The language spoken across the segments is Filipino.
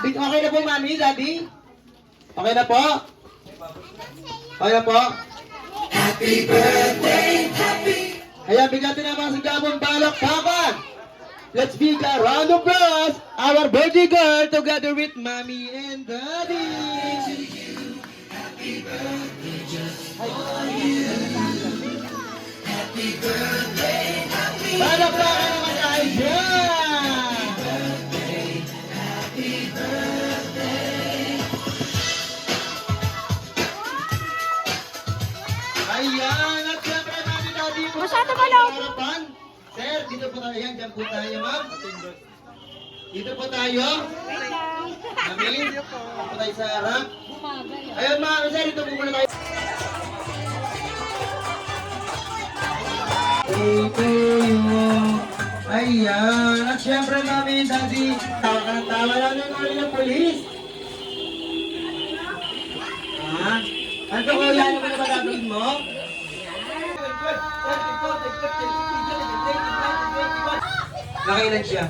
Okay na po, Mami, Daddy? Okay na po? Okay na po? Happy birthday, happy. Ayan, bigatin na mga sigabong balakpakan. Let's big a round of applause. Our birthday girl together with Mommy and Daddy. Happy birthday just for you. Happy birthday, happy. Balakpakan naman tayo dyan. Happy birthday. Ayan, at syempre Mommy, Daddy. Masyado ba lang? Sir, dito po tayo. Yan, dyan po tayo, ma'am. Dito po tayo. Mami, dito po tayo sa harap. Ayun, ma'am. Sir, dito po muna tayo. Thank you. Ayan. At syempre, mami, daddy. Tawa ka ng tawa lang ng ulit ng polis. Ha? Ano ko yan? Ano ba gagawin mo? Nakailan siya?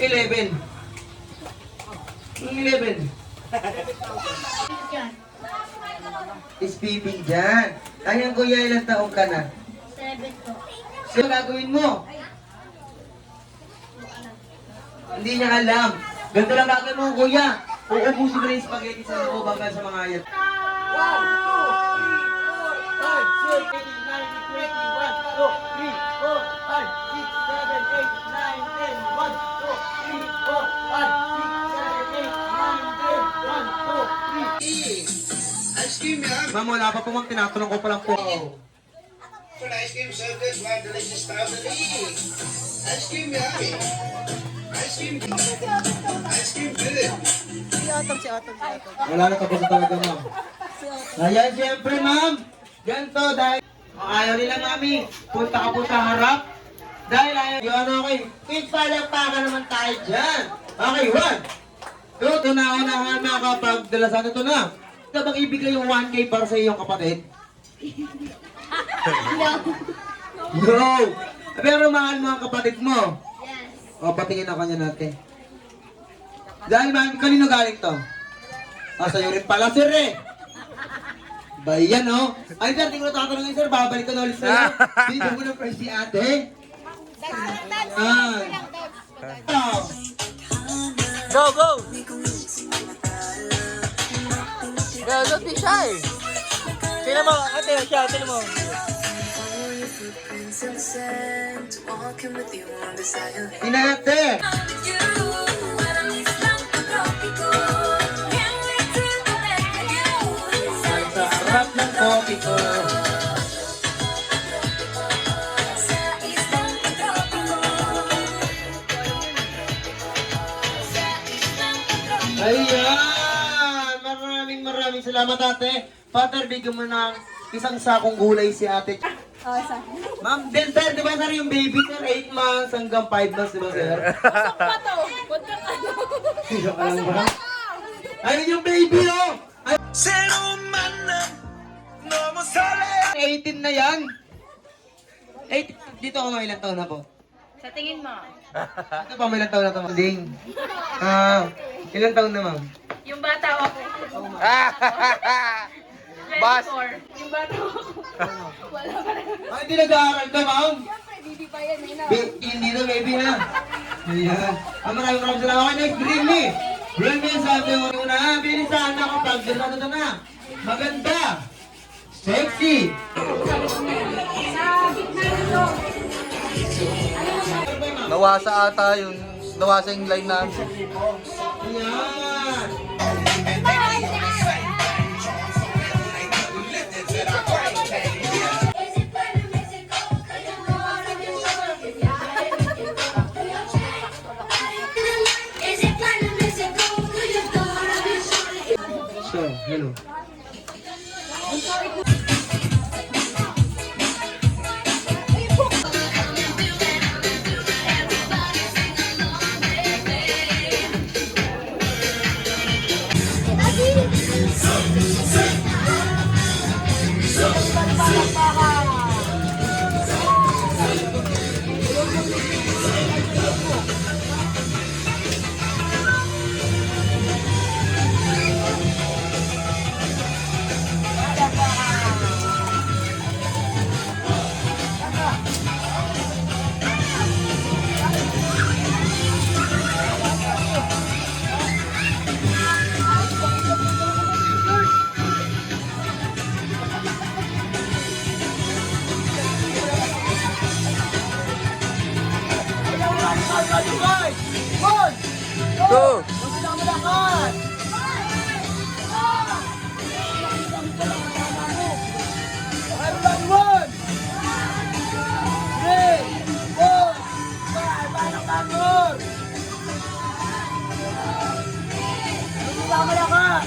11. 11. Is peeping dyan. Ayan kuya, ilang taong ka na? 7 po. So, gagawin mo? Hindi niya alam. Ganito lang gagawin mo kuya. Uubusin mo na yung spaghetti sa loob hanggang sa mga ayat. 1, 2, 3, 4, 5, 6, 7, 8, 9, 10, 1, 2, 3, 4, 5, 6, 7, 8, 9, 10, 1, 2, 3. Ma'am, wala pa po ma'am, tinatanong ko pa lang po. For the ice cream circus, we have delicious strawberry. Ice cream yummy. Ice cream good. Wala na tapos na talaga ma'am. Ayan, siyempre ma'am. Ganito dahil ayaw nila mami. Punta ka po sa harap. Dahil ayaw yun, okay. Kids, palakpakan naman tayo dyan. Okay, 1, 2, tunaw-unahan na kapag dalasan ito na. Ito bang ibigay yung 1K para sa iyong kapatid? No! Pero mahal mo ang kapatid mo. Yes. O, patingin ako niya natin. Dahil mami, kanino galing to? Sa'yo rin pala, sir eh. Ba yan, oh. Ay, sir, di ko na tatanungin, sir. Babalik ko na ulit sa'yo. Bigyan mo ng first si ate. Go, go! Go, don't be shy! Tingnan mo, ate, siya, tingnan mo. Inate! Sa harap ng kopi ko. Ayan! Maraming salamat ate. Father, bigyan mo ng isang sakong gulay si ate. Oh, sa. Ma'am, then sir, di ba sir yung baby sir, 8 months hanggang 5 months, di ba sir? Pasok pa to. Huwag kang ano. Sino ka lang ba? Ayun yung baby oh! Ay, 18 na yan! 8, dito ako may ilang taon na po. Sa tingin mo, Dito pa may ilang taon na to, Ding. Ilang taon na ma'am? yung bata ako. Bas. 24. Yung bata ako. Wala pa rin. Ay, hindi nag-aaral ka ma'am? Siyempre, baby pa yan. Hindi na baby ha. Ayan. Maraming salamat. Okay, next, Dreamy. Dreamy, sabi mo na, bilisan na kapag dito na. Maganda. Sexy. Nawasa ata yung, nawasa yung line namin. Ayan. So, hello. pinakamalakas.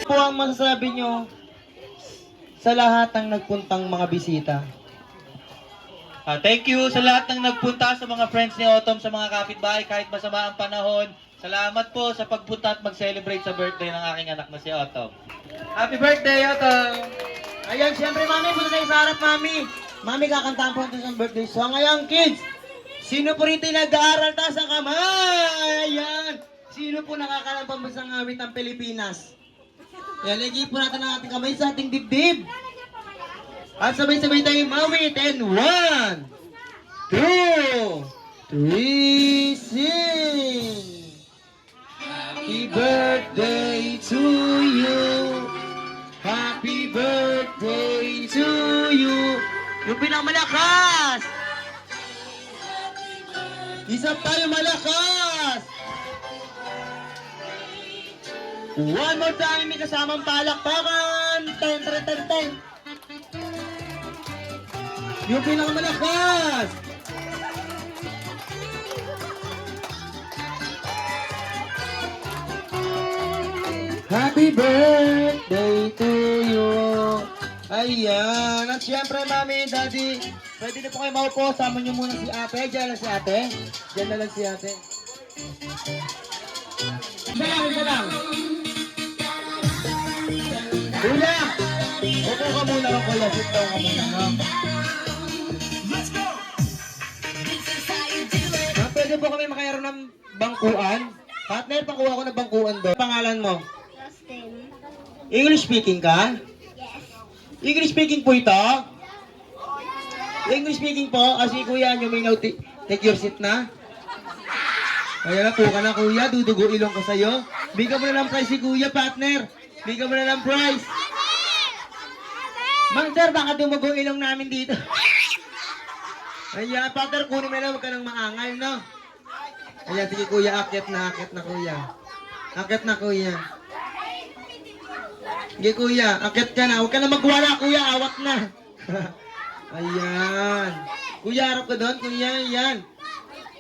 Po ang masasabi nyo sa lahat ng nagpuntang mga bisita? Thank you sa lahat ng nagpunta, sa mga friends ni Autumn, sa mga kapitbahay, kahit masama ang panahon. Salamat po sa pagpunta at mag-celebrate sa birthday ng aking anak na si Autumn. Happy birthday, Autumn! Ayan, siyempre mami, punta tayo sa harap mami. Mami, kakantahan po ito sa birthday song. Ayan, kids, sino po rito yung nag-aaral taas ang kamay? Ayan, sino po nakakalang pambansang awit ang Pilipinas? Ayan, lagi po natin ang ating kamay sa ating dibdib. At sabay-sabay tayo mawit. And 1, 2, 3, sing! Happy birthday to you. Happy birthday to you. Yung pinakamalakas. Isa tayo malakas. One more time, may kasamang palakpakan. 10, 10, 10. Yung pinakamalakas. Happy birthday to you. Ayan. At syempre, mami, daddy, pwede na po kayo maupo. Sama nyo muna si ate. Diyan lang si ate. Diyan na lang si ate. Isa lang. Kuya! Upo ka muna lang, kuya. Sit down ka muna. No? Pwede po kami makayaroon ng bangkuan. Partner, pakuha ko ng bangkuan doon. Pangalan mo? Justin. English speaking ka? Yes. English speaking po ito? English speaking po, kasi kuya nyo may take your seat na. Ayan na po ka na kuya, dudugo ilong ka sa'yo. Bigyan mo na lang prize si kuya, partner. Bigyan mo na lang prize. Mang sir, baka dumugo ilong namin dito. Ayan, partner, kunin mo na lang, huwag ka nang maangal, no? Ayan, sige kuya, akit na kuya. Akit na kuya. Sige kuya, akit ka na. Huwag ka na magwala kuya, awat na. Ayan. Kuya, harap ka doon, kuya, ayan.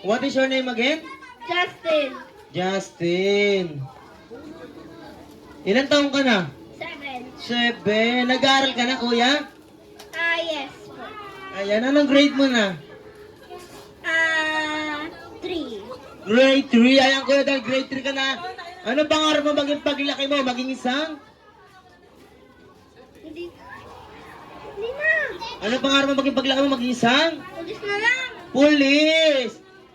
What is your name again? Justin. Justin. Ilan taong ka na? 7. 7. Nag-aaral ka na kuya? Yes po. Ayan, anong grade mo na? 3. Grade 3. Ayan kuya, dahil grade 3 ka na. Ano pangarap mo maging paglaki mo? Maging isang? Hindi na. Ano pangarap mo maging paglaki mo? Maging isang? Pulis na lang. Pulis!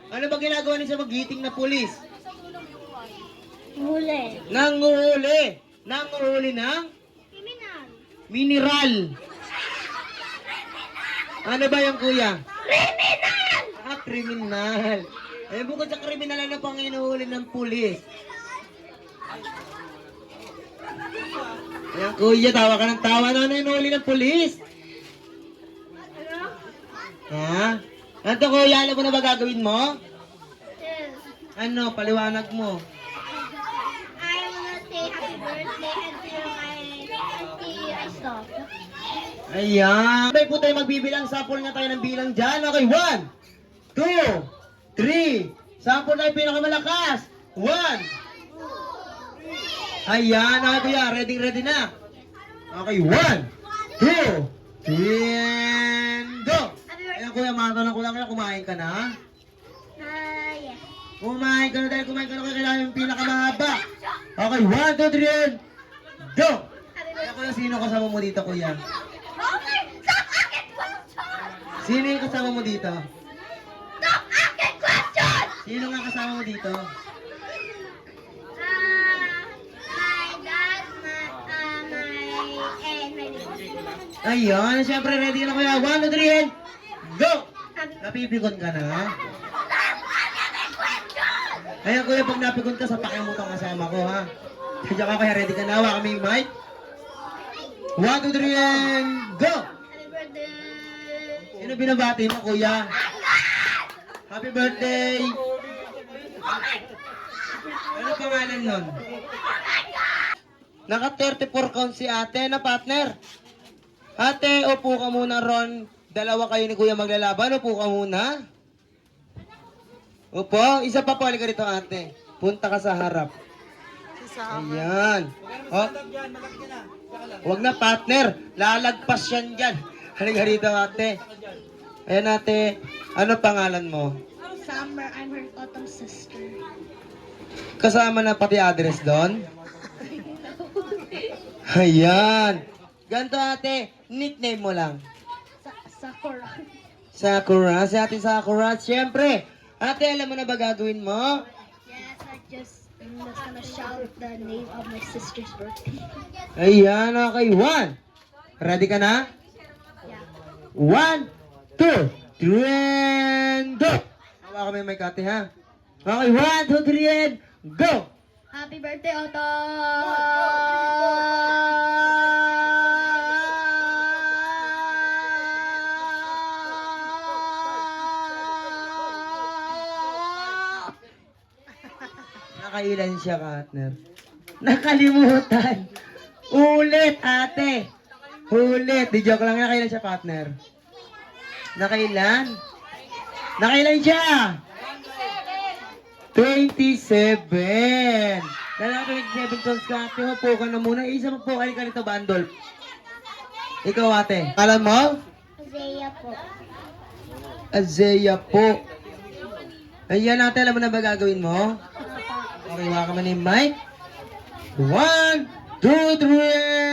Ano ba ginagawa niya sa magiting na pulis? Huli. Nanguhuli! Nanguhuli ng Criminal. mineral. Ano ba yung kuya? Criminal! Kriminal. Eh, bukod sa kriminal, ano pang inuhuli ng pulis? Ayan, kuya, tawa ka ng tawa. Ano inuhuli ng pulis? Ano? Ha? Ano kuya, alam mo na ba gagawin mo? Yes. Ano, paliwanag mo. Ayan. Sabay po tayo magbibilang. Sample nga tayo ng bilang dyan. Okay, 1, 2, 3. Sample tayo pinakamalakas. 1. Ayan. Okay, kuya. Ready na. Okay, 1, 2, 3, and go. Ayan, kuya. Matanong ko lang kaya kumain ka na. Yes. Kumain ka na dahil kumain ka na kaya kailangan yung pinakamahaba. Okay, 1, 2, 3, and go. Ayan, kuya. Sino kasama mo dito, kuya? Okay, stop akin question! Sino yung kasama mo dito? Stop akin question! Sino nga kasama mo dito? My dad, my Ayun, syempre ready ka na kuya. 1, 2, 3, and go! Napipikon ka na? Ayan kuya, pag napikon ka, sapakin mo itong kasama ko ha. Kaya ka kaya ready ka na? Hawa kami yung mic. 1, 2, 3, and go! Happy birthday! Sino binabati mo kuya? Happy birthday! Ano pangalan nun? Naka 34 count si ate na partner. Ate, upo ka muna Ron. Dalawa kayo ni kuya maglalaban. Upo ka muna. Upo. Isa pa po. Halika rito ate. Punta ka sa harap. Ayan. Oh. Huwag na partner. Lalagpas yan dyan. Halika rito ate. Ayan ate. Ano pangalan mo? Summer, I'm her autumn sister. Kasama na pati address doon? Ayan. Ganto ate, nickname mo lang. Sakura. Sakura, si ate Sakura. Siyempre, ate, alam mo na ba gagawin mo? Yes, I'm just gonna shout the name of my sister's birthday. Ayan, okay. 1. Ready ka na? Yeah. 1, 2, 3, and go! Hawa kami may ate ha. Okay, 1, 2, 3, and go! Happy birthday, Otto! Nakailan siya, partner? Nakalimutan. Ulit, ate. Ulit. Di joke lang. Nakailan siya, partner? Nakailan? Nakailan siya? 27. Dala 27 tons ka, ate. Upo ka na muna. Isa mo po. Halika nito, bandol. Ikaw, ate. Alam mo? Zaya po. Azea po. Ayan, ate. Alam mo na ba gagawin mo? Okay, waka mo na yung mic. 1, 2, 3,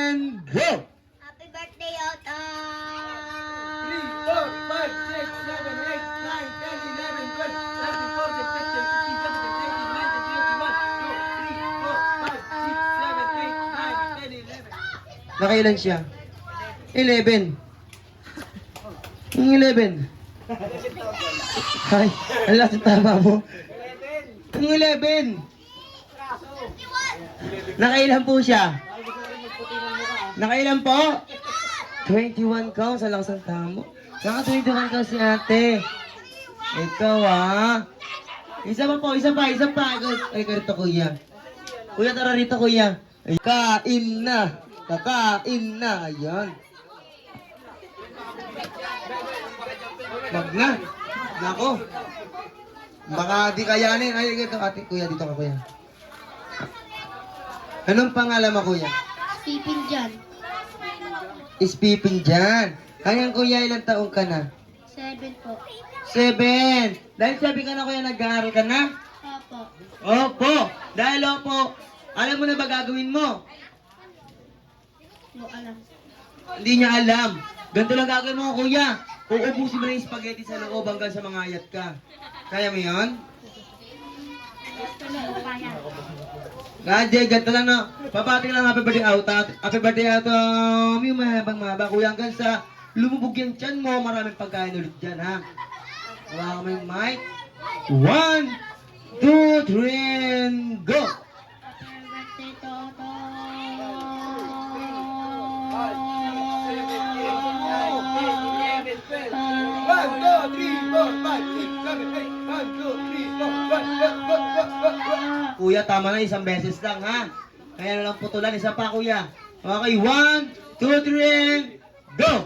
and go! Happy birthday, Otto! 3, 4, 5, 6, 7, 8, 9, 10, 11, 12, 13, 14, 15, 16, 17, 18, 19, 20, 21, 2, 3, 4, 5, 6, 7, 8, 9, 10, 11. Nakailan siya? 11. Yung 11. Ay, ang last tama mo. Yung 11. Nakailan po siya? Nakailan po? 21 counts. Ang lakas ng tamo. Naka 21 counts si ate. Ikaw Isa pa po, isa pa. Ay, karito kuya. Kuya, tara rito kuya. Ay, kain na. Kakain na. Ayan. Wag na. Nako. Baka di kayanin. Ay, ito ate. Kuya, dito ka kuya. Anong pangalan mo kuya? Pipin dyan. Ispipin dyan. Ayan kuya, ilang taong ka na? 7 po. 7. Dahil sabi ka na kuya, nag-aaral ka na? Opo. Opo. Dahil opo, alam mo na ba gagawin mo? Mo alam. Hindi niya alam. Ganito lang gagawin mo kuya. Uubusin mo na yung spaghetti sa loob hanggang sa mangayat ka. Kaya mo yun? Gusto na po kaya. Gadget, ganito lang no. Papati lang happy birthday out. Happy birthday out. Yung mahaba kuya hanggang sa lumubog yung tiyan mo. Maraming pagkain ulit dyan ha. Hawakan mo yung mic. 1, 2, 3, and go! Happy birthday, Toto! Kuya, tama na, isang beses lang ha. Kaya na lang putulan, isa pa kuya. Okay, 1, 2, 3, and go!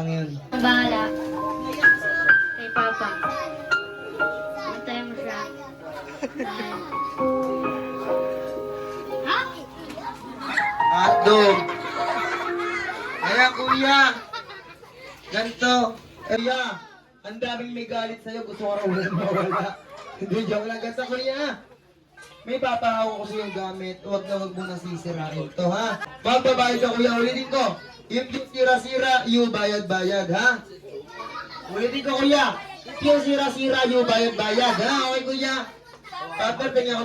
lang yun. Ang bahala. Kay Papa. Antayin mo siya. Hotdog. Kaya kuya, ganito. Kuya, ang daming may galit sa'yo. Gusto ko raw walang mawala. Hindi, joke lang. Ganito kuya. May papahawa ko sa yung gamit. Huwag na huwag mo na sisirain to, ha? Magbabayad ka kuya. Ulitin ko. If yung sira-sira, you bayad-bayad, ha? Ulitin ko kuya. If yung sira-sira, you bayad-bayad, ha? Okay kuya? Paparting ako.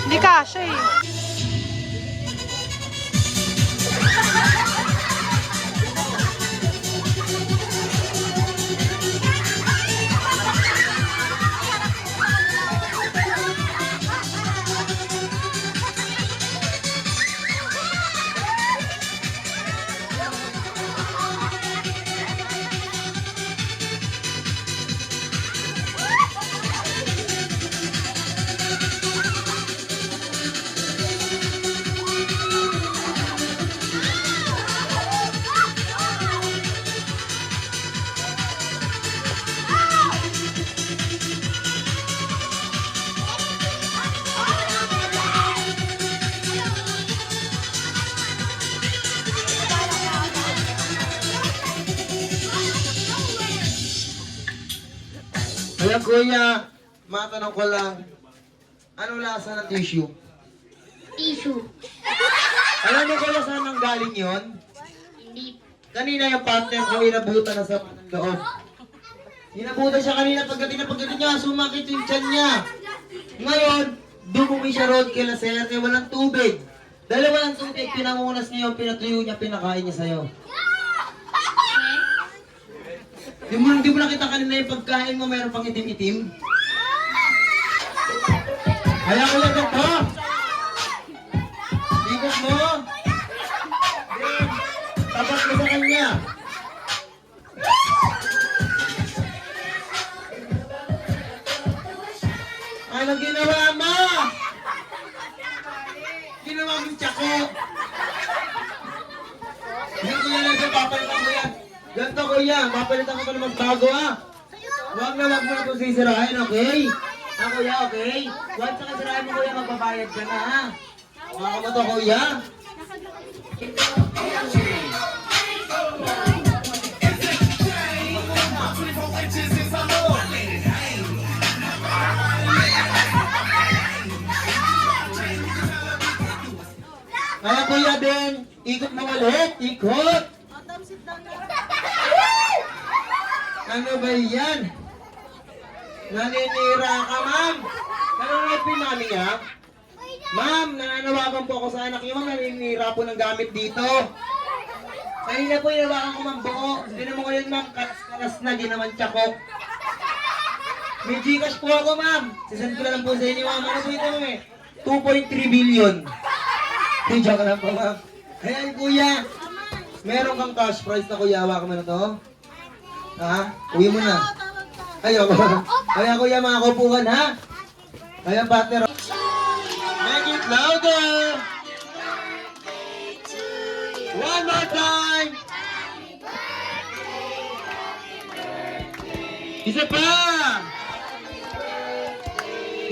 Hindi kasha eh. Kaya kuya, matanong ko lang, ano lasa ng tissue? Tissue. Alam mo kung saan nang galing yon? Hindi. Kanina yung partner ko inabutan na sa ng loob. Inabutan siya kanina pagdating niya, sumakit yung tiyan niya. Ngayon, dumumi siya road kila sir, kaya walang tubig. Dahil walang tubig, pinangunas niya yung pinatuyo niya, pinakain niya sa'yo. Di mo nakita kanina yung pagkain mo, mayroon pang itim-itim? Kaya ko lang ito. Ikot mo. Then, tapat mo sa kanya. Ano ginawa mo? Ginawa mong tsako. Hindi ko yan lang papalitan mo yan. Ganto kuya, papalitan ko pa naman bago ha. Huwag mo na itong sisirahin, okay? Ha kuya, okay? Once na kasirahin mo kuya, magbabayad ka na ha. Huwag mo to kuya. Kaya kuya din, ikot mo ulit, ikot. Ano ba yan? Naninira ka, ma'am. Nanonood po yung mami niya? Ma'am, nananawagan po ako sa anak niyo, ma'am. Naninira po ng gamit dito. Kanina po inawakan ko, ma'am, buo. Hindi naman ngayon, ma'am, kalas-kalas na, di naman tsakok. May Gcash po ako, ma'am. Sisend ko na lang po sa inyo, ma'am. Ano po ito, ma'am? 2.3 billion. Hindi, joke lang po, ma'am. Ayan, kuya. Meron kang cash prize na kuya. Hawakan mo na to. Ha? Uwi mo na. Ayoko. Ayan, kuya, mga kupukan, ha? Ayan, partner. Make it louder! One more time! Isa pa!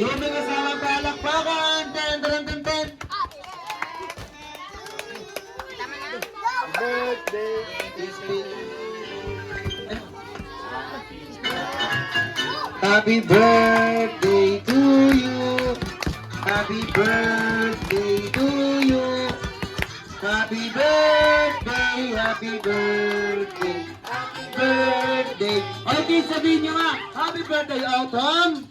Yung may kasama palakpakan! Ten, ten, ten, ten! Happy birthday to you! Happy birthday to you! Happy birthday! Happy birthday! Happy birthday! Okay, sabihin nyo nga! Happy birthday, Autumn!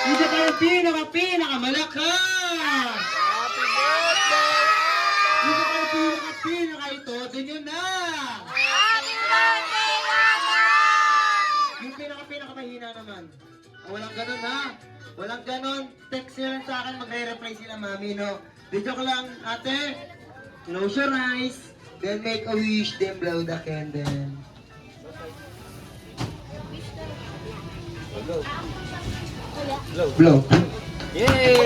Hindi kayo pinaka-malakas! Happy birthday! Hindi kayo pinaka-ito, dun yun na! Yung pinaka-mahina naman. Walang ganun ha? Walang ganun. Text nyo lang sa akin, magre-reply sila mami, no? Di joke lang, ate. Close your eyes. Then make a wish, then blow the candle. Blow. Yay!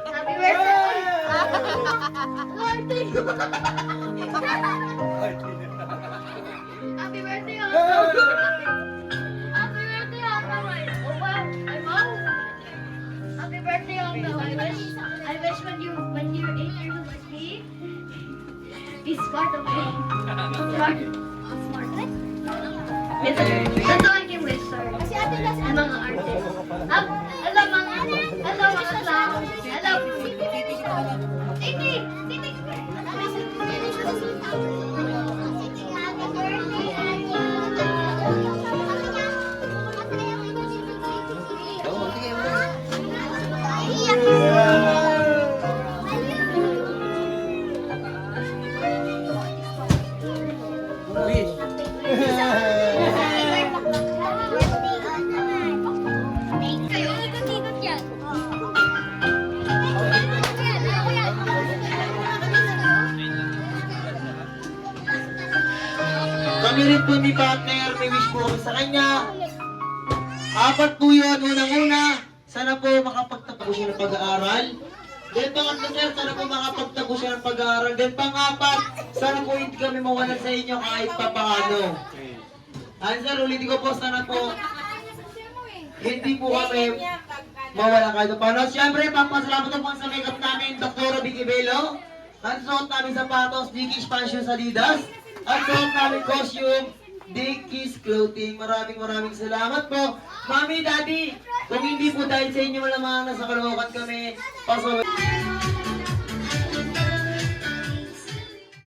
Happy birthday! Lord, thank you. Happy birthday, Uncle. Happy birthday, Uncle. Oh, wow. I'm out. Happy birthday, Uncle. I wish when you're 8 years old like me, be smart, okay? Smart. Smart. That's all I can wish, sir. I'm mga artist. Hello, mga clown. Hello. Titi! Titi! Kayo, ikot-ikot yan. Kami rin po ni partner, may wish po kami sa kanya. 4 po yun, unang-una, sana po makapagtapos siya ng pag-aaral. Then pangatlo sir, sana po makapagtapos siya ng pag-aaral. Then pang-apat, sana po hindi kami mawalan sa inyo kahit pa paano. Answer, ulitin ko po, sana po hindi po kami mawala kahit pa paano. Siyempre, papasalamat po sa makeup namin, Dr. Vicky Bello. Ang suot namin sapatos, Dickies Fashion sa Adidas. At suot namin costume, Dickies Clothing. Maraming salamat po. Mami, Daddy, kung hindi po dahil sa inyo malamang nasa Caloocan kami, pasok.